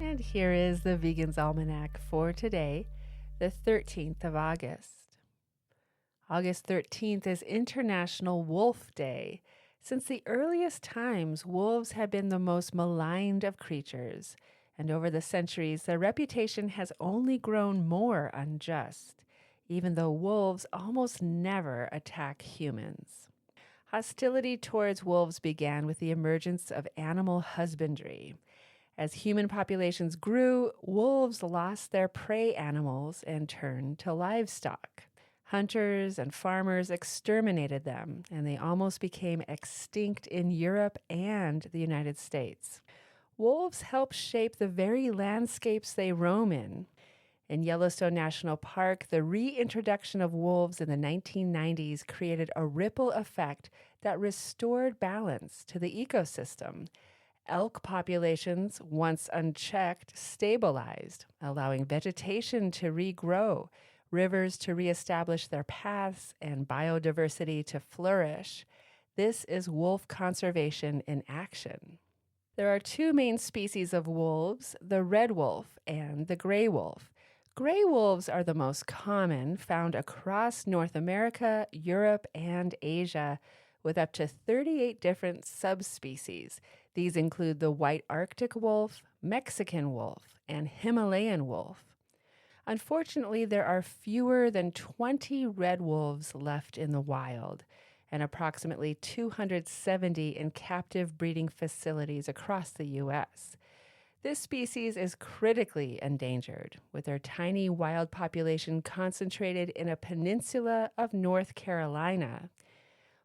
And here is the Vegan's Almanac for today, the 13th of August. August 13th is International Wolf Day. Since the earliest times, wolves have been the most maligned of creatures, and over the centuries, their reputation has only grown more unjust, even though wolves almost never attack humans. Hostility towards wolves began with the emergence of animal husbandry. As human populations grew, wolves lost their prey animals and turned to livestock. Hunters and farmers exterminated them, and they almost became extinct in Europe and the United States. Wolves help shape the very landscapes they roam in. In Yellowstone National Park, the reintroduction of wolves in the 1990s created a ripple effect that restored balance to the ecosystem. Elk populations, once unchecked, stabilized, allowing vegetation to regrow, rivers to reestablish their paths, and biodiversity to flourish. This is wolf conservation in action. There are two main species of wolves, the red wolf and the gray wolf. Gray wolves are the most common, found across North America, Europe, and Asia, with up to 38 different subspecies. These include the white Arctic wolf, Mexican wolf, and Himalayan wolf. Unfortunately, there are fewer than 20 red wolves left in the wild, and approximately 270 in captive breeding facilities across the U.S. This species is critically endangered, with their tiny wild population concentrated in a peninsula of North Carolina.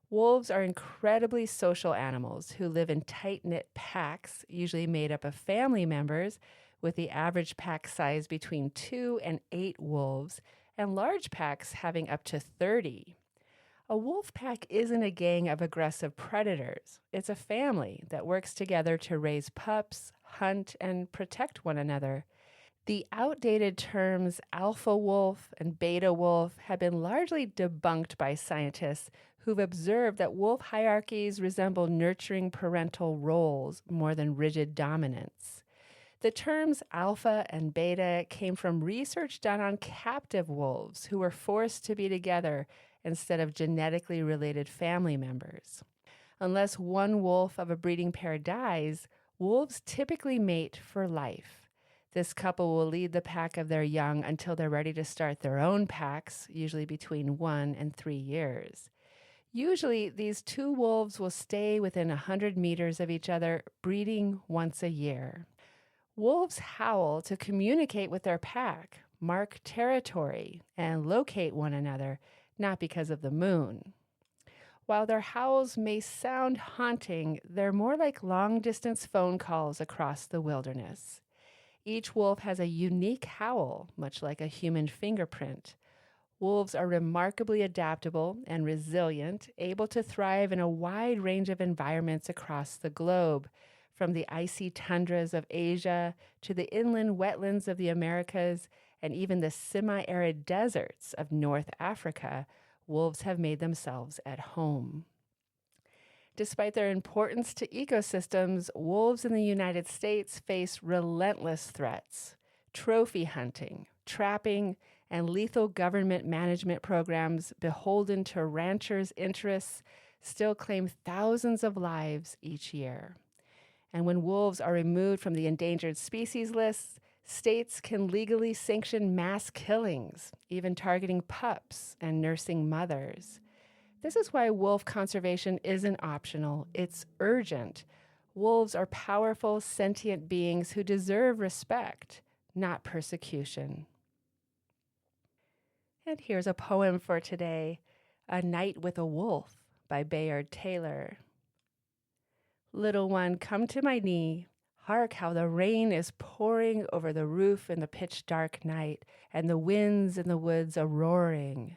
Wolves are incredibly social animals who live in tight-knit packs, usually made up of family members, with the average pack size between 2 and 8 wolves, and large packs having up to 30. A wolf pack isn't a gang of aggressive predators. It's a family that works together to raise pups, hunt, and protect one another. The outdated terms alpha wolf and beta wolf have been largely debunked by scientists who've observed that wolf hierarchies resemble nurturing parental roles more than rigid dominance. The terms alpha and beta came from research done on captive wolves who were forced to be together instead of genetically related family members. Unless one wolf of a breeding pair dies, wolves typically mate for life. This couple will lead the pack of their young until they're ready to start their own packs, usually between 1 and 3 years. Usually, these two wolves will stay within 100 meters of each other, breeding once a year. Wolves howl to communicate with their pack, mark territory, and locate one another, not because of the moon. While their howls may sound haunting, they're more like long-distance phone calls across the wilderness. Each wolf has a unique howl, much like a human fingerprint. Wolves are remarkably adaptable and resilient, able to thrive in a wide range of environments across the globe, from the icy tundras of Asia to the inland wetlands of the Americas and even the semi-arid deserts of North Africa. Wolves have made themselves at home. Despite their importance to ecosystems, wolves in the United States face relentless threats. Trophy hunting, trapping, and lethal government management programs beholden to ranchers' interests still claim thousands of lives each year. And when wolves are removed from the endangered species lists, states can legally sanction mass killings, even targeting pups and nursing mothers. This is why wolf conservation isn't optional, it's urgent. Wolves are powerful, sentient beings who deserve respect, not persecution. And here's a poem for today, A Night with a Wolf by Bayard Taylor. Little one, come to my knee. Hark how the rain is pouring over the roof in the pitch-dark night, and the winds in the woods are roaring.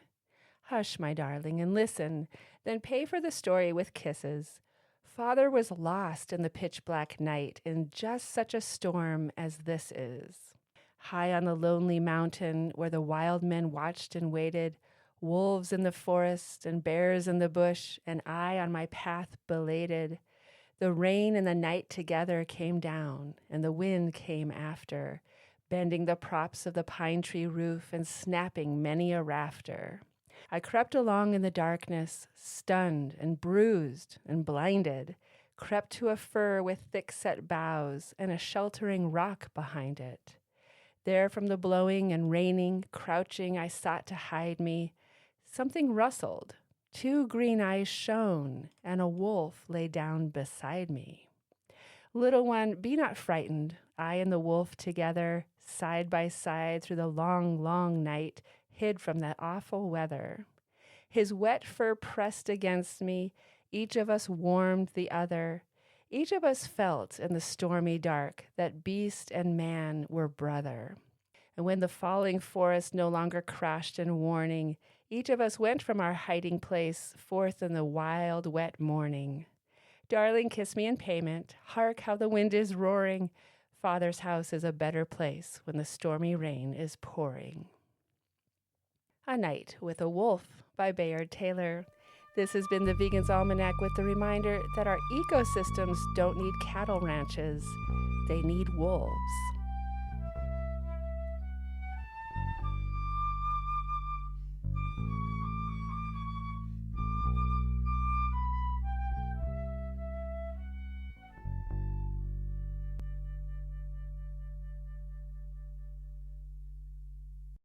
Hush, my darling, and listen, then pay for the story with kisses. Father was lost in the pitch-black night in just such a storm as this is. High on the lonely mountain where the wild men watched and waited, wolves in the forest and bears in the bush, and I on my path belated, The rain and the night together came down, and the wind came after, bending the props of the pine tree roof and snapping many a rafter. I crept along in the darkness, stunned and bruised and blinded, crept to a fir with thick-set boughs and a sheltering rock behind it. There from the blowing and raining, crouching, I sought to hide me. Something rustled, 2 green eyes shone, and a wolf lay down beside me. Little one, be not frightened. I and the wolf together, side by side through the long, long night, hid from that awful weather. His wet fur pressed against me. Each of us warmed the other. Each of us felt in the stormy dark that beast and man were brother. And when the falling forest no longer crashed in warning, each of us went from our hiding place forth in the wild, wet morning. Darling, kiss me in payment. Hark how the wind is roaring. Father's house is a better place when the stormy rain is pouring. A Night with a Wolf by Bayard Taylor. This has been the Vegan's Almanac with the reminder that our ecosystems don't need cattle ranches. They need wolves.